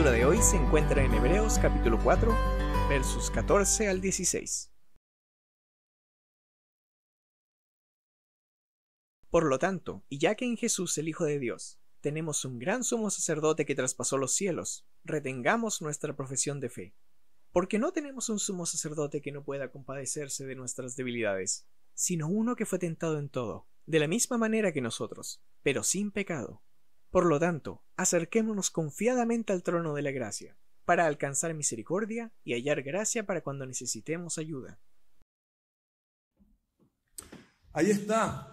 lectura de hoy se encuentra en Hebreos capítulo 4, versos 14 al 16. Por lo tanto, y ya que en Jesús el Hijo de Dios tenemos un gran sumo sacerdote que traspasó los cielos, retengamos nuestra profesión de fe. Porque no tenemos un sumo sacerdote que no pueda compadecerse de nuestras debilidades, sino uno que fue tentado en todo, de la misma manera que nosotros, pero sin pecado. Por lo tanto, acerquémonos confiadamente al trono de la gracia, para alcanzar misericordia y hallar gracia para cuando necesitemos ayuda. Ahí está.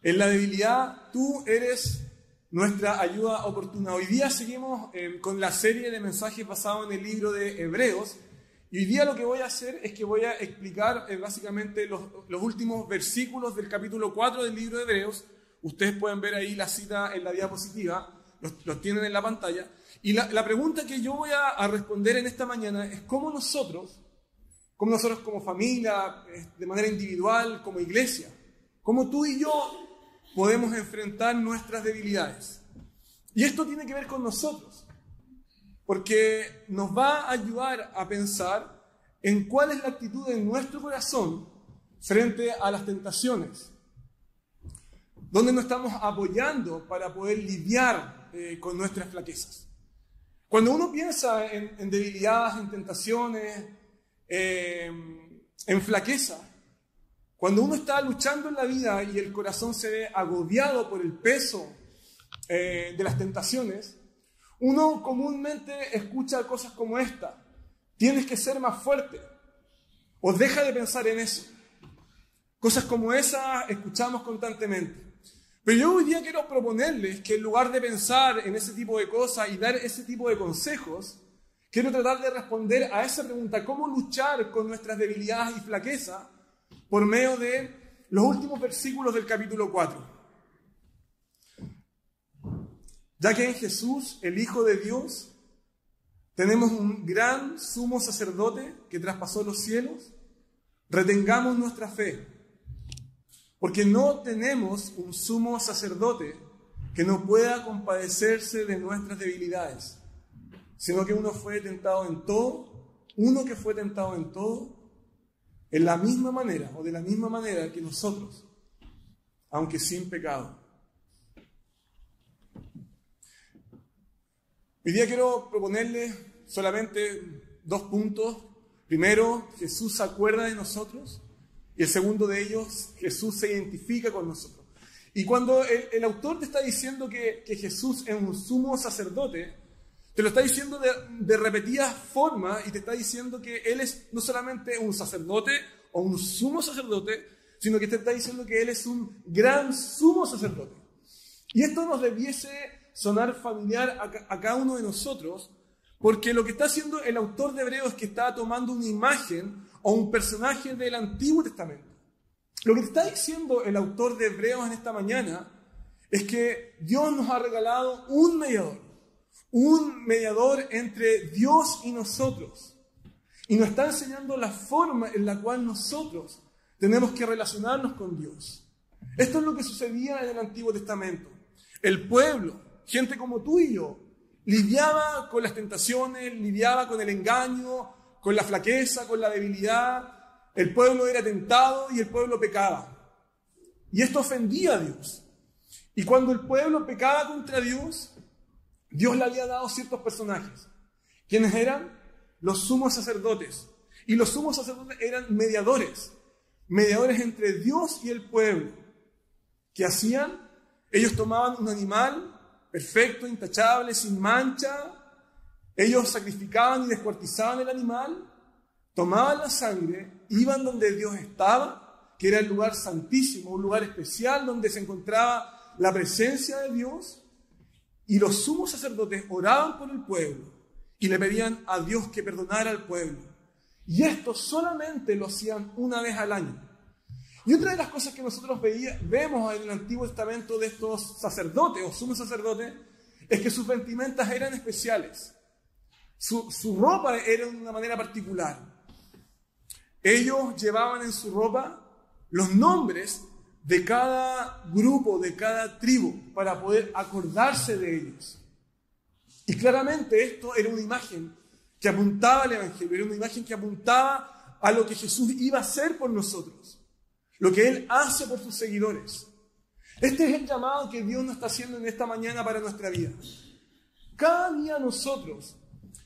En la debilidad, tú eres nuestra ayuda oportuna. Hoy día seguimos con la serie de mensajes basados en el libro de Hebreos. Y hoy día lo que voy a hacer es que voy a explicar básicamente los últimos versículos del capítulo 4 del libro de Hebreos. Ustedes pueden ver ahí la cita en la diapositiva, los tienen en la pantalla. Y la pregunta que yo voy a responder en esta mañana es cómo nosotros como familia, de manera individual, como iglesia, cómo tú y yo podemos enfrentar nuestras debilidades. Y esto tiene que ver con nosotros, porque nos va a ayudar a pensar en cuál es la actitud de nuestro corazón frente a las tentaciones. ¿Dónde nos estamos apoyando para poder lidiar con nuestras flaquezas? Cuando uno piensa en debilidades, en tentaciones, en flaqueza, cuando uno está luchando en la vida y el corazón se ve agobiado por el peso de las tentaciones, uno comúnmente escucha cosas como esta: tienes que ser más fuerte, o deja de pensar en eso. Cosas como esas escuchamos constantemente. Pero yo hoy día quiero proponerles que en lugar de pensar en ese tipo de cosas y dar ese tipo de consejos, quiero tratar de responder a esa pregunta: ¿cómo luchar con nuestras debilidades y flaquezas? Por medio de los últimos versículos del capítulo 4. Ya que en Jesús, el Hijo de Dios, tenemos un gran sumo sacerdote que traspasó los cielos, retengamos nuestra fe. Porque no tenemos un sumo sacerdote que no pueda compadecerse de nuestras debilidades, sino que uno que fue tentado en todo, en la misma manera o de la misma manera que nosotros, aunque sin pecado. Hoy día quiero proponerles solamente 2 puntos. Primero, Jesús se acuerda de nosotros. Y el segundo de ellos, Jesús se identifica con nosotros. Y cuando el autor te está diciendo que Jesús es un sumo sacerdote, te lo está diciendo de repetidas formas y te está diciendo que Él es no solamente un sacerdote o un sumo sacerdote, sino que te está diciendo que Él es un gran sumo sacerdote. Y esto nos debiese sonar familiar a cada uno de nosotros, porque lo que está haciendo el autor de Hebreos es que está tomando una imagen o un personaje del Antiguo Testamento. Lo que te está diciendo el autor de Hebreos en esta mañana es que Dios nos ha regalado un mediador entre Dios y nosotros. Y nos está enseñando la forma en la cual nosotros tenemos que relacionarnos con Dios. Esto es lo que sucedía en el Antiguo Testamento. El pueblo, gente como tú y yo, lidiaba con las tentaciones, lidiaba con el engaño, con la flaqueza, con la debilidad. El pueblo era tentado y el pueblo pecaba. Y esto ofendía a Dios. Y cuando el pueblo pecaba contra Dios, Dios le había dado ciertos personajes. ¿Quiénes eran? Los sumos sacerdotes. Y los sumos sacerdotes eran mediadores entre Dios y el pueblo. ¿Qué hacían? Ellos tomaban un animal perfecto, intachable, sin mancha. Ellos sacrificaban y descuartizaban el animal, tomaban la sangre, iban donde Dios estaba, que era el lugar santísimo, un lugar especial donde se encontraba la presencia de Dios, y los sumos sacerdotes oraban por el pueblo y le pedían a Dios que perdonara al pueblo. Y esto solamente lo hacían una vez al año. Y otra de las cosas que nosotros vemos en el Antiguo Testamento de estos sacerdotes o sumos sacerdotes es que sus vestimentas eran especiales. Su ropa era de una manera particular. Ellos llevaban en su ropa los nombres de cada grupo, de cada tribu, para poder acordarse de ellos. Y claramente esto era una imagen que apuntaba al Evangelio, era una imagen que apuntaba a lo que Jesús iba a hacer por nosotros, lo que Él hace por sus seguidores. Este es el llamado que Dios nos está haciendo en esta mañana para nuestra vida. Cada día nosotros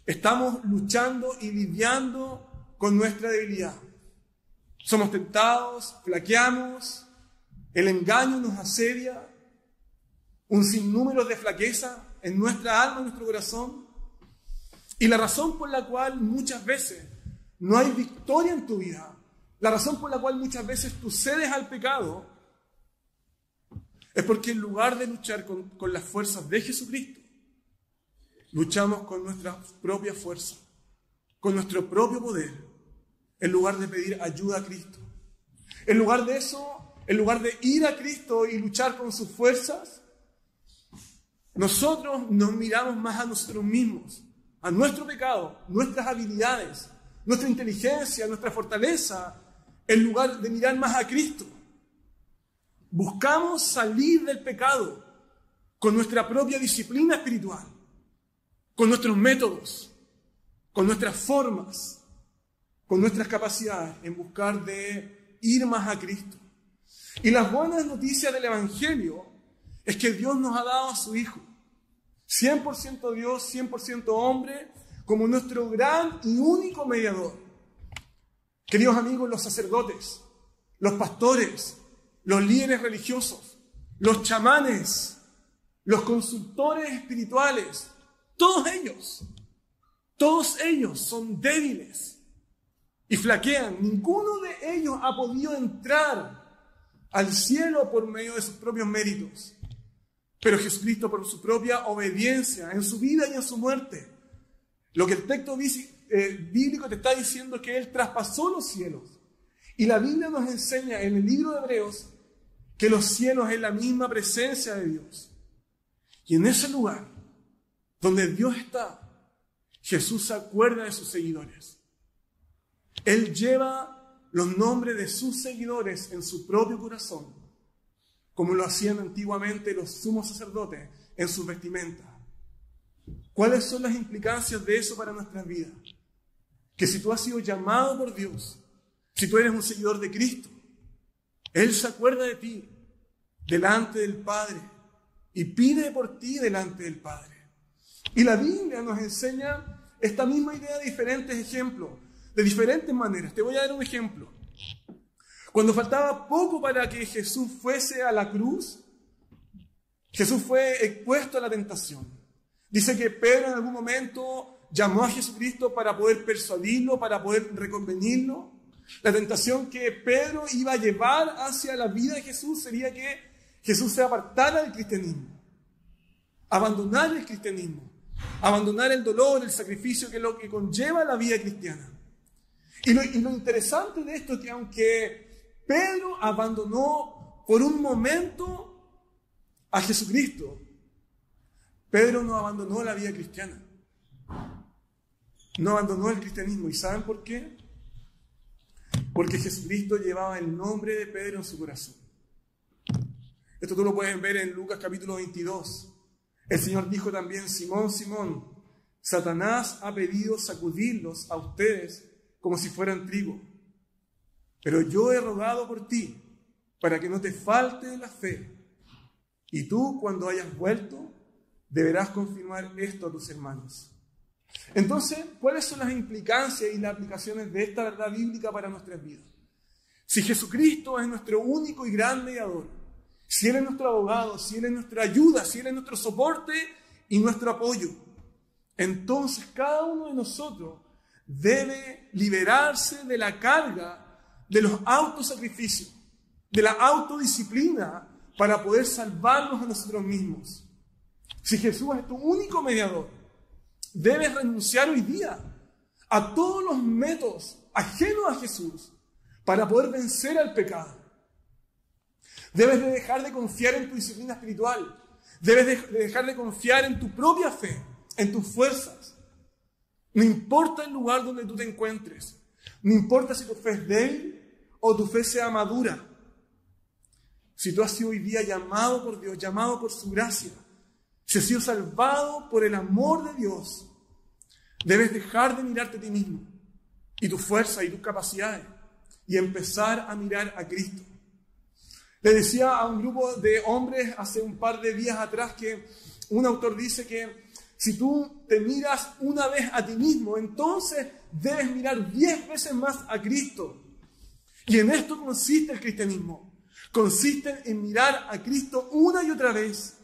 estamos luchando y lidiando con nuestra debilidad. Somos tentados, flaqueamos, el engaño nos asedia, un sinnúmero de flaqueza en nuestra alma, en nuestro corazón. Y la razón por la cual muchas veces no hay victoria en tu vida, la razón por la cual muchas veces tú cedes al pecado, es porque en lugar de luchar con las fuerzas de Jesucristo, luchamos con nuestra propia fuerza, con nuestro propio poder, en lugar de pedir ayuda a Cristo. En lugar de eso, en lugar de ir a Cristo y luchar con sus fuerzas, nosotros nos miramos más a nosotros mismos, a nuestro pecado, nuestras habilidades, nuestra inteligencia, nuestra fortaleza, en lugar de mirar más a Cristo. Buscamos salir del pecado con nuestra propia disciplina espiritual, con nuestros métodos, con nuestras formas, con nuestras capacidades, en buscar de ir más a Cristo. Y las buenas noticias del Evangelio es que Dios nos ha dado a su Hijo, 100% Dios, 100% hombre, como nuestro gran y único mediador. Queridos amigos, los sacerdotes, los pastores, los líderes religiosos, los chamanes, los consultores espirituales, todos ellos son débiles y flaquean. Ninguno de ellos ha podido entrar al cielo por medio de sus propios méritos. Pero Jesucristo, por su propia obediencia en su vida y en su muerte, lo que el texto bíblico te está diciendo es que Él traspasó los cielos. Y la Biblia nos enseña en el libro de Hebreos que los cielos es la misma presencia de Dios. Y en ese lugar donde Dios está, Jesús se acuerda de sus seguidores. Él lleva los nombres de sus seguidores en su propio corazón, como lo hacían antiguamente los sumos sacerdotes en sus vestimentas. ¿Cuáles son las implicancias de eso para nuestras vidas? Que si tú has sido llamado por Dios, si tú eres un seguidor de Cristo, Él se acuerda de ti delante del Padre y pide por ti delante del Padre. Y la Biblia nos enseña esta misma idea de diferentes ejemplos, de diferentes maneras. Te voy a dar un ejemplo. Cuando faltaba poco para que Jesús fuese a la cruz, Jesús fue expuesto a la tentación. Dice que Pedro en algún momento llamó a Jesucristo para poder persuadirlo, para poder reconvenirlo. La tentación que Pedro iba a llevar hacia la vida de Jesús sería que Jesús se apartara del cristianismo, abandonar el cristianismo, abandonar el dolor, el sacrificio, que es lo que conlleva la vida cristiana. Y lo interesante de esto es que aunque Pedro abandonó por un momento a Jesucristo, Pedro no abandonó la vida cristiana, no abandonó el cristianismo. ¿Y saben por qué? Porque Jesucristo llevaba el nombre de Pedro en su corazón. Esto tú lo puedes ver en Lucas capítulo 22. El Señor dijo también: Simón, Simón, Satanás ha pedido sacudirlos a ustedes como si fueran trigo. Pero yo he rogado por ti para que no te falte la fe. Y tú, cuando hayas vuelto, deberás confirmar esto a tus hermanos. Entonces, ¿cuáles son las implicancias y las aplicaciones de esta verdad bíblica para nuestras vidas? Si Jesucristo es nuestro único y gran mediador, si Él es nuestro abogado, si Él es nuestra ayuda, si Él es nuestro soporte y nuestro apoyo, entonces cada uno de nosotros debe liberarse de la carga de los autosacrificios, de la autodisciplina para poder salvarnos a nosotros mismos. Si Jesús es tu único mediador, debes renunciar hoy día a todos los métodos ajenos a Jesús para poder vencer al pecado. Debes de dejar de confiar en tu disciplina espiritual. Debes de dejar de confiar en tu propia fe, en tus fuerzas. No importa el lugar donde tú te encuentres. No importa si tu fe es débil o tu fe sea madura. Si tú has sido hoy día llamado por Dios, llamado por su gracia, si has sido salvado por el amor de Dios, debes dejar de mirarte a ti mismo y tus fuerzas y tus capacidades y empezar a mirar a Cristo. Le decía a un grupo de hombres hace un par de días atrás que un autor dice que si tú te miras una vez a ti mismo, entonces debes mirar 10 veces más a Cristo. Y en esto consiste el cristianismo. Consiste en mirar a Cristo una y otra vez,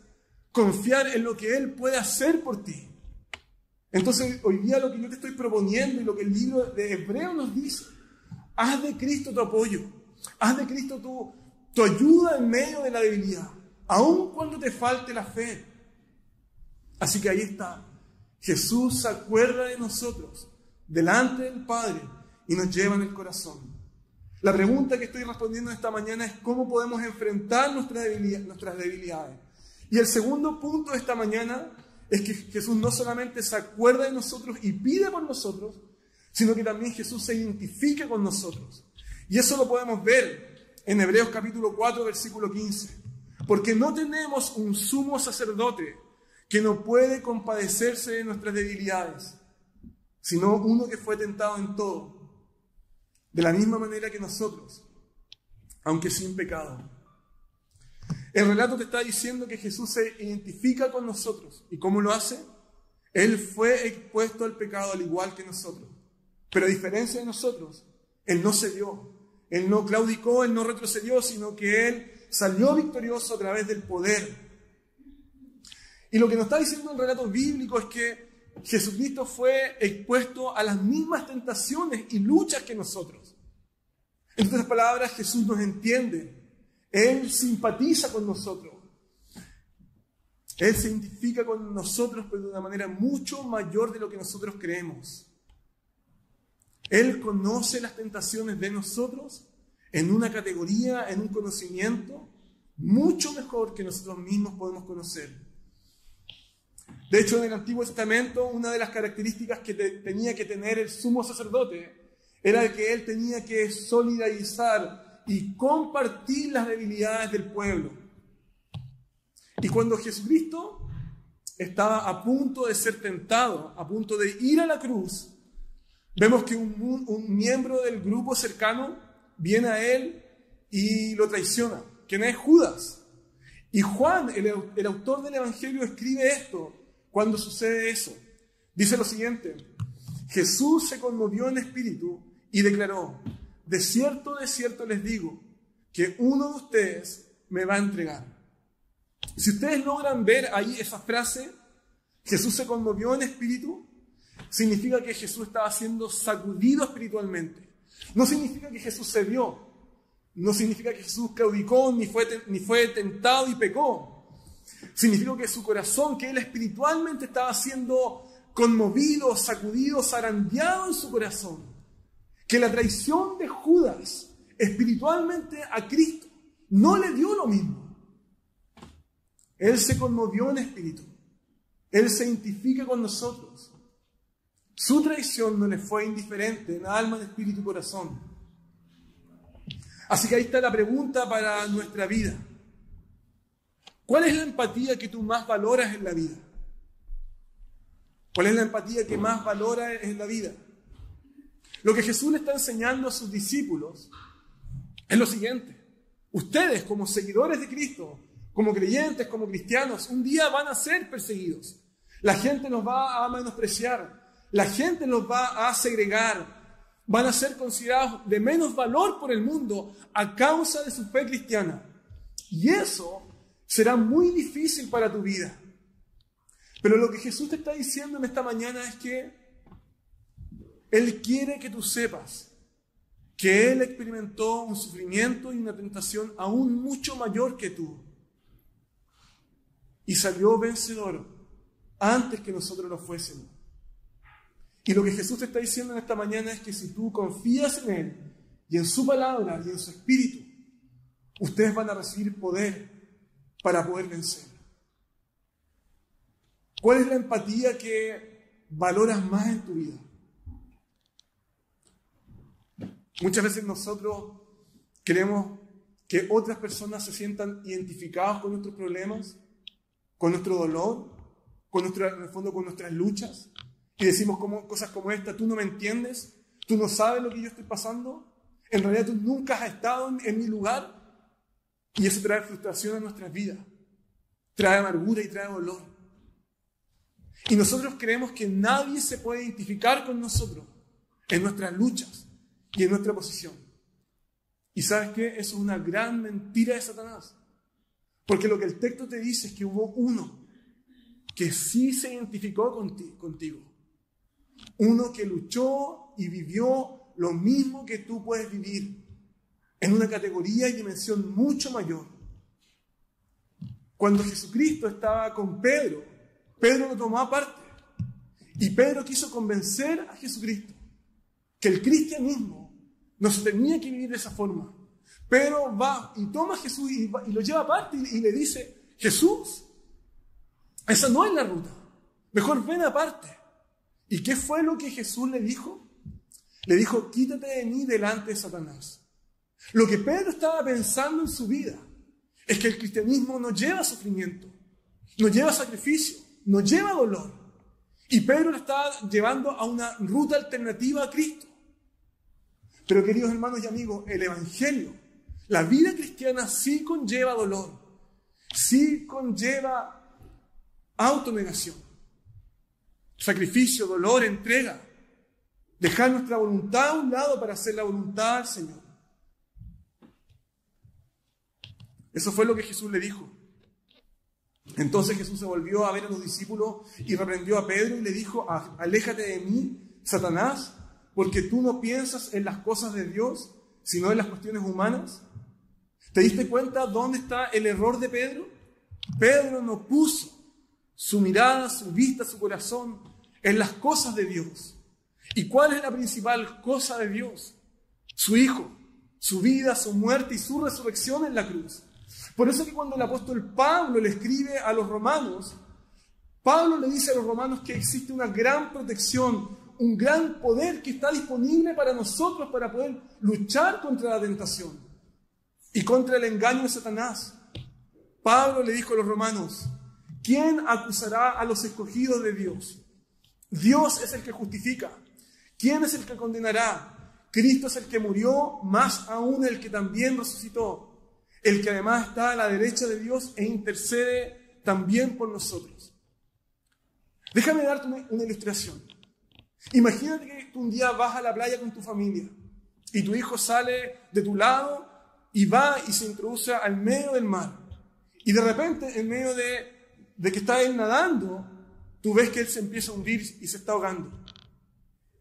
confiar en lo que Él puede hacer por ti. Entonces, hoy día lo que yo te estoy proponiendo y lo que el libro de Hebreos nos dice, haz de Cristo tu apoyo, haz de Cristo tu ayuda en medio de la debilidad, aun cuando te falte la fe. Así que ahí está. Jesús se acuerda de nosotros delante del Padre y nos lleva en el corazón. La pregunta que estoy respondiendo esta mañana es cómo podemos enfrentar nuestras debilidades. Y el segundo punto de esta mañana es que Jesús no solamente se acuerda de nosotros y pide por nosotros, sino que también Jesús se identifica con nosotros. Y eso lo podemos ver en Hebreos capítulo 4, versículo 15. Porque no tenemos un sumo sacerdote que no puede compadecerse de nuestras debilidades, sino uno que fue tentado en todo, de la misma manera que nosotros, aunque sin pecado. El relato te está diciendo que Jesús se identifica con nosotros. ¿Y cómo lo hace? Él fue expuesto al pecado al igual que nosotros. Pero a diferencia de nosotros, Él no cedió, Él no claudicó, Él no retrocedió, sino que Él salió victorioso a través del poder. Y lo que nos está diciendo el relato bíblico es que Jesucristo fue expuesto a las mismas tentaciones y luchas que nosotros. En otras palabras, Jesús nos entiende. Él simpatiza con nosotros. Él se identifica con nosotros, pero de una manera mucho mayor de lo que nosotros creemos. Él conoce las tentaciones de nosotros en una categoría, en un conocimiento mucho mejor que nosotros mismos podemos conocer. De hecho, en el Antiguo Testamento, una de las características que tenía que tener el sumo sacerdote era que él tenía que solidarizar y compartir las debilidades del pueblo. Y cuando Jesucristo estaba a punto de ser tentado, a punto de ir a la cruz, vemos que un miembro del grupo cercano viene a él y lo traiciona, que no es Judas. Y Juan, el autor del Evangelio, escribe esto cuando sucede eso. Dice lo siguiente: Jesús se conmovió en espíritu y declaró: de cierto les digo, que uno de ustedes me va a entregar. Si ustedes logran ver ahí esa frase, Jesús se conmovió en espíritu, significa que Jesús estaba siendo sacudido espiritualmente. No significa que Jesús cedió, no significa que Jesús claudicó, ni fue tentado y pecó. Significa que su corazón, que él espiritualmente estaba siendo conmovido, sacudido, zarandeado en su corazón. Que la traición de Judas espiritualmente a Cristo no le dio lo mismo. Él se conmovió en espíritu. Él se identifica con nosotros. Su traición no le fue indiferente en alma, en espíritu y corazón. Así que ahí está la pregunta para nuestra vida. ¿Cuál es la empatía que tú más valoras en la vida? ¿Cuál es la empatía que más valoras en la vida? Lo que Jesús le está enseñando a sus discípulos es lo siguiente. Ustedes, como seguidores de Cristo, como creyentes, como cristianos, un día van a ser perseguidos. La gente nos va a menospreciar. La gente nos va a segregar. Van a ser considerados de menos valor por el mundo a causa de su fe cristiana. Y eso será muy difícil para tu vida. Pero lo que Jesús te está diciendo en esta mañana es que Él quiere que tú sepas que Él experimentó un sufrimiento y una tentación aún mucho mayor que tú. Y salió vencedor antes que nosotros lo fuésemos. Y lo que Jesús te está diciendo en esta mañana es que si tú confías en Él y en su palabra y en su espíritu, ustedes van a recibir poder para poder vencer. ¿Cuál es la empatía que valoras más en tu vida? Muchas veces nosotros queremos que otras personas se sientan identificados con nuestros problemas, con nuestro dolor, en el fondo con nuestras luchas, y decimos cosas como esta: tú no me entiendes, tú no sabes lo que yo estoy pasando, en realidad tú nunca has estado en mi lugar, y eso trae frustración a nuestras vidas, trae amargura y trae dolor. Y nosotros creemos que nadie se puede identificar con nosotros en nuestras luchas y en nuestra posición. ¿Y sabes qué? Eso es una gran mentira de Satanás. Porque lo que el texto te dice es que hubo uno que sí se identificó contigo. Uno que luchó y vivió lo mismo que tú puedes vivir, en una categoría y dimensión mucho mayor. Cuando Jesucristo estaba con Pedro, Pedro lo tomó aparte. Y Pedro quiso convencer a Jesucristo que el cristianismo no se tenía que vivir de esa forma. Pedro va y toma a Jesús y lo lleva aparte y le dice: Jesús, esa no es la ruta, mejor ven aparte. ¿Y qué fue lo que Jesús le dijo? Le dijo: quítate de mí delante de Satanás. Lo que Pedro estaba pensando en su vida es que el cristianismo no lleva sufrimiento, no lleva sacrificio, no lleva dolor. Y Pedro le estaba llevando a una ruta alternativa a Cristo. Pero, queridos hermanos y amigos, el Evangelio, la vida cristiana, sí conlleva dolor, sí conlleva autonegación, sacrificio, dolor, entrega, dejar nuestra voluntad a un lado para hacer la voluntad del Señor. Eso fue lo que Jesús le dijo. Entonces Jesús se volvió a ver a los discípulos y reprendió a Pedro y le dijo: aléjate de mí, Satanás, porque tú no piensas en las cosas de Dios, sino en las cuestiones humanas. ¿Te diste cuenta dónde está el error de Pedro? Pedro no puso su mirada, su vista, su corazón en las cosas de Dios. ¿Y cuál es la principal cosa de Dios? Su Hijo, su vida, su muerte y su resurrección en la cruz. Por eso que cuando el apóstol Pablo le escribe a los romanos, Pablo le dice a los romanos que existe una gran protección, un gran poder que está disponible para nosotros para poder luchar contra la tentación y contra el engaño de Satanás. Pablo le dijo a los romanos: ¿quién acusará a los escogidos de Dios? Dios es el que justifica. ¿Quién es el que condenará? Cristo es el que murió, más aún el que también resucitó, el que además está a la derecha de Dios e intercede también por nosotros. Déjame darte una ilustración. Imagínate que tú un día vas a la playa con tu familia y tu hijo sale de tu lado y va y se introduce al medio del mar. Y de repente, en medio de que está él nadando, tú ves que él se empieza a hundir y se está ahogando.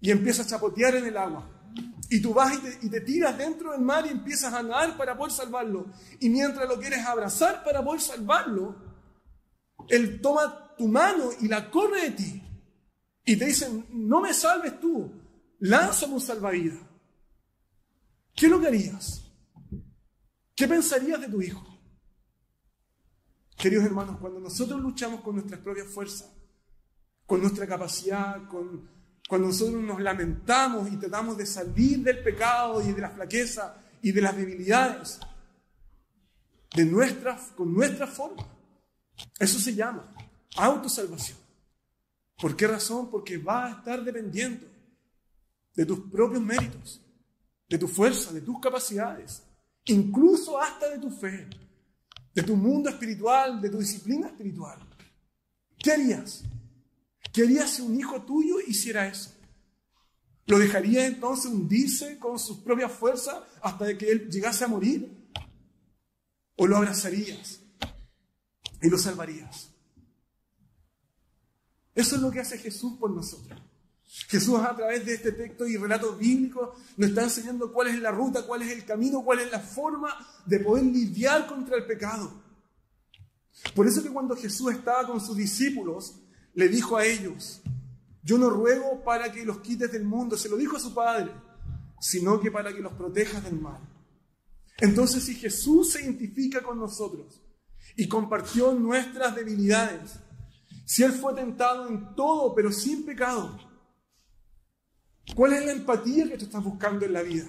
Y empieza a chapotear en el agua. Y tú vas y te tiras dentro del mar y empiezas a nadar para poder salvarlo. Y mientras lo quieres abrazar para poder salvarlo, él toma tu mano y la corre de ti. Y te dicen: no me salves tú, lánzame un salvavidas. ¿Qué es lo que harías? ¿Qué pensarías de tu hijo? Queridos hermanos, cuando nosotros luchamos con nuestras propias fuerzas, con nuestra capacidad, cuando nosotros nos lamentamos y tratamos de salir del pecado y de la flaqueza y de las debilidades, con nuestra forma, eso se llama autosalvación. ¿Por qué razón? Porque vas a estar dependiendo de tus propios méritos, de tu fuerza, de tus capacidades, incluso hasta de tu fe, de tu mundo espiritual, de tu disciplina espiritual. ¿Qué harías? ¿Qué harías si un hijo tuyo hiciera eso? ¿Lo dejarías entonces hundirse con sus propias fuerzas hasta que él llegase a morir? ¿O lo abrazarías y lo salvarías? Eso es lo que hace Jesús por nosotros. Jesús, a través de este texto y relatos bíblicos, nos está enseñando cuál es la ruta, cuál es el camino, cuál es la forma de poder lidiar contra el pecado. Por eso que cuando Jesús estaba con sus discípulos, le dijo a ellos: yo no ruego para que los quites del mundo, se lo dijo a su Padre, sino que para que los protejas del mal. Entonces, si Jesús se identifica con nosotros y compartió nuestras debilidades, si Él fue tentado en todo, pero sin pecado, ¿cuál es la empatía que tú estás buscando en la vida?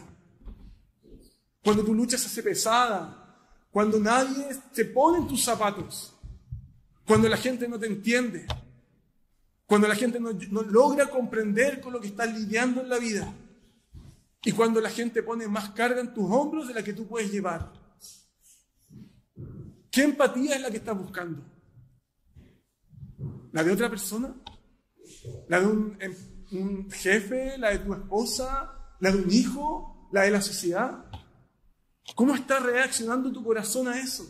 Cuando tu lucha se hace pesada, cuando nadie se pone en tus zapatos, cuando la gente no te entiende, cuando la gente no logra comprender con lo que estás lidiando en la vida y cuando la gente pone más carga en tus hombros de la que tú puedes llevar. ¿Qué empatía es la que estás buscando? ¿La de otra persona? ¿La de un jefe? ¿La de tu esposa? ¿La de un hijo? ¿La de la sociedad? ¿Cómo está reaccionando tu corazón a eso?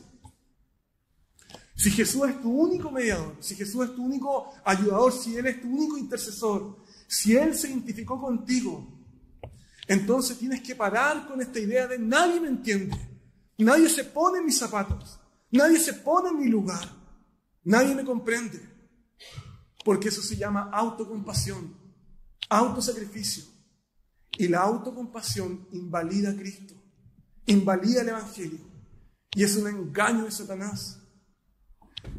Si Jesús es tu único mediador, si Jesús es tu único ayudador, si Él es tu único intercesor, si Él se identificó contigo, entonces tienes que parar con esta idea de nadie me entiende, nadie se pone en mis zapatos, nadie se pone en mi lugar, nadie me comprende. Porque eso se llama autocompasión, autosacrificio. Y la autocompasión invalida a Cristo, invalida el Evangelio. Y es un engaño de Satanás.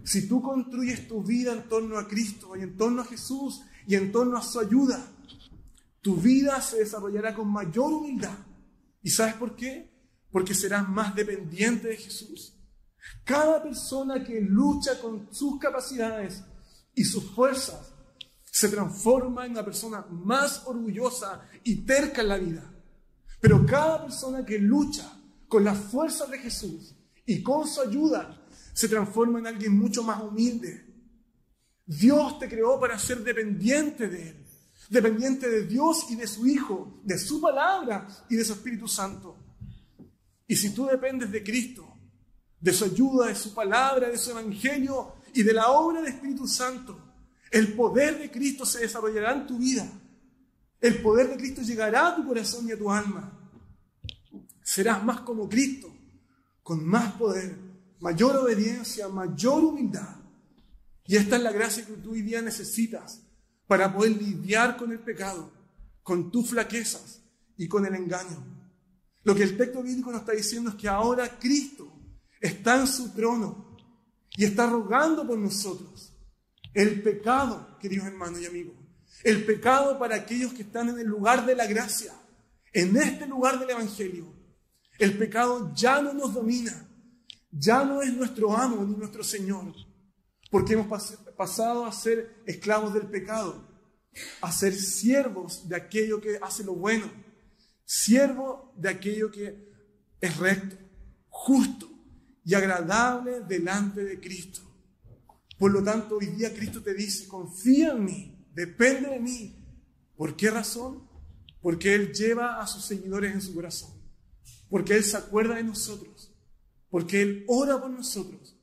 Si tú construyes tu vida en torno a Cristo y en torno a Jesús y en torno a su ayuda, tu vida se desarrollará con mayor humildad. ¿Y sabes por qué? Porque serás más dependiente de Jesús. Cada persona que lucha con sus capacidades y sus fuerzas se transforma en una persona más orgullosa y terca en la vida. Pero cada persona que lucha con las fuerzas de Jesús y con su ayuda se transforma en alguien mucho más humilde. Dios te creó para ser dependiente de Él, dependiente de Dios y de su Hijo, de su palabra y de su Espíritu Santo. Y si tú dependes de Cristo, de su ayuda, de su palabra, de su evangelio y de la obra del Espíritu Santo, el poder de Cristo se desarrollará en tu vida. El poder de Cristo llegará a tu corazón y a tu alma. Serás más como Cristo, con más poder, mayor obediencia, mayor humildad. Y esta es la gracia que tú hoy día necesitas para poder lidiar con el pecado, con tus flaquezas y con el engaño. Lo que el texto bíblico nos está diciendo es que ahora Cristo está en su trono y está rogando por nosotros. El pecado, queridos hermanos y amigos, el pecado para aquellos que están en el lugar de la gracia, en este lugar del Evangelio, el pecado ya no nos domina, ya no es nuestro amo ni nuestro Señor, porque hemos pasado a ser esclavos del pecado, a ser siervos de aquello que hace lo bueno, siervos de aquello que es recto, justo y agradable delante de Cristo. Por lo tanto, hoy día Cristo te dice, confía en mí, depende de mí. ¿Por qué razón? Porque Él lleva a sus seguidores en su corazón, porque Él se acuerda de nosotros, porque Él ora por nosotros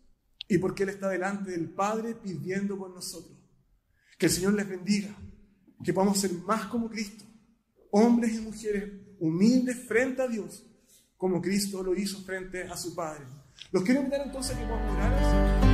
y porque Él está delante del Padre pidiendo por nosotros. Que el Señor les bendiga, que podamos ser más como Cristo, hombres y mujeres humildes frente a Dios, como Cristo lo hizo frente a su Padre. Los quiero invitar entonces a que podamos orar al Señor.